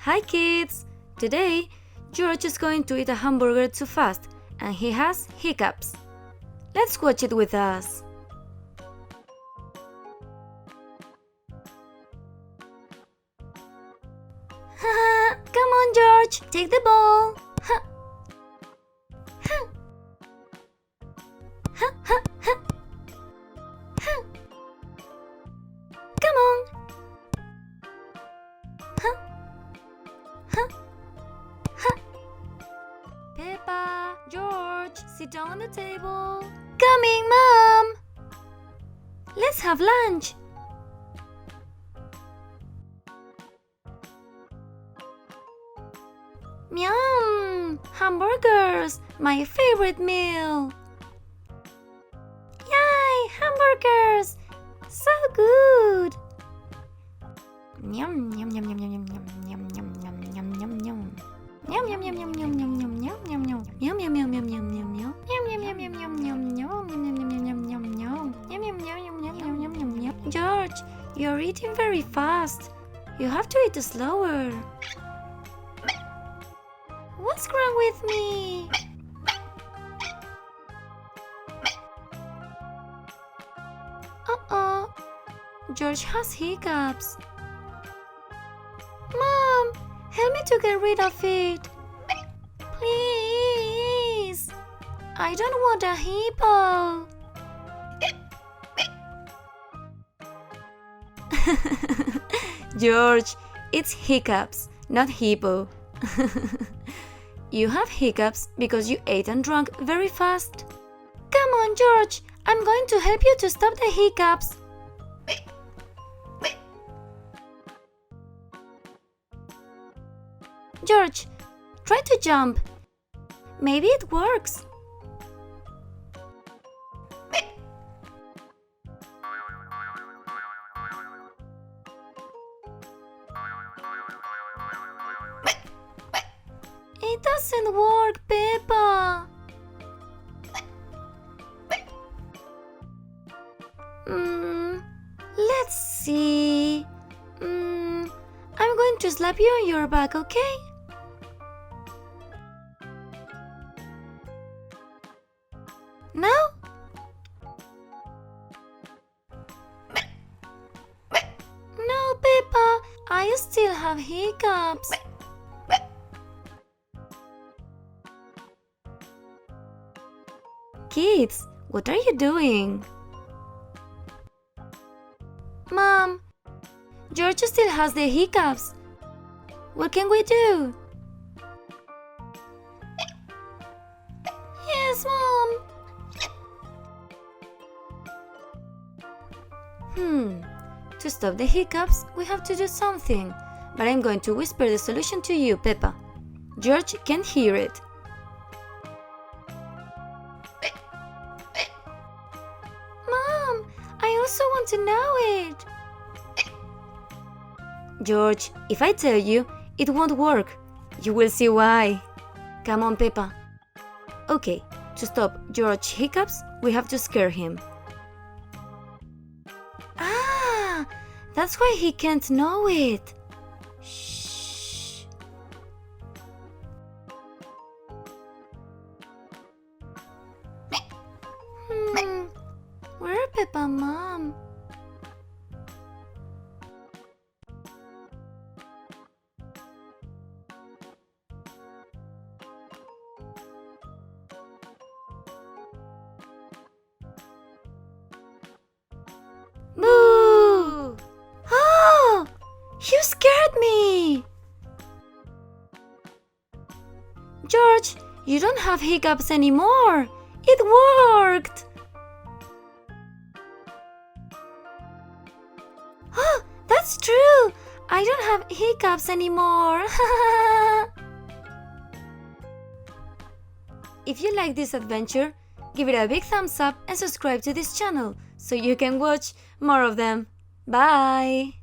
Hi kids! Today, George is going to eat a hamburger too fast and he has hiccups. Let's watch it with us. Come on, George, take the ball. Come on. Peppa, George, sit down on the table. Coming, Mom. Let's have lunch. Yum! Hamburgers, my favorite meal. Yay! Hamburgers! So good! Yum yum yum yum yum yum yum yum yum yum yum yum. Yum yum yum yum yum yum yum yum yum yum. Yum yum yum yum yum yum yum. Yum yum yum yum yum yum yum. Yum yum yum yum yum yum. Yum yum yum yum yum yum yum yum yum. George, you're eating very fast. You have to eat slower. What's wrong with me? Uh-oh. George has hiccups. Mom, help me to get rid of it. Please. I don't want a hippo. George, it's hiccups, not hippo. You have hiccups because you ate and drank very fast. Come on, George. I'm going to help you to stop the hiccups. George, try to jump. Maybe it works. It doesn't work, Peppa. Let's see. I'm going to slap you on your back, okay? Now? No, Peppa, I still have hiccups. Kids, what are you doing? Mom, George still has the hiccups. What can we do? Yes, Mom. To stop the hiccups, we have to do something. But I'm going to whisper the solution to you, Peppa. George can't hear it. Mom, I also want to know it. George, if I tell you, it won't work. You will see why. Come on, Peppa. Okay, to stop George hiccups, we have to scare him. Ah, that's why he can't know it. Shh. Where Peppa, Mom? Boo! Oh! You scared me! George, you don't have hiccups anymore! It worked! Oh, that's true! I don't have hiccups anymore! If you like this adventure, give it a big thumbs up and subscribe to this channel so you can watch more of them. Bye!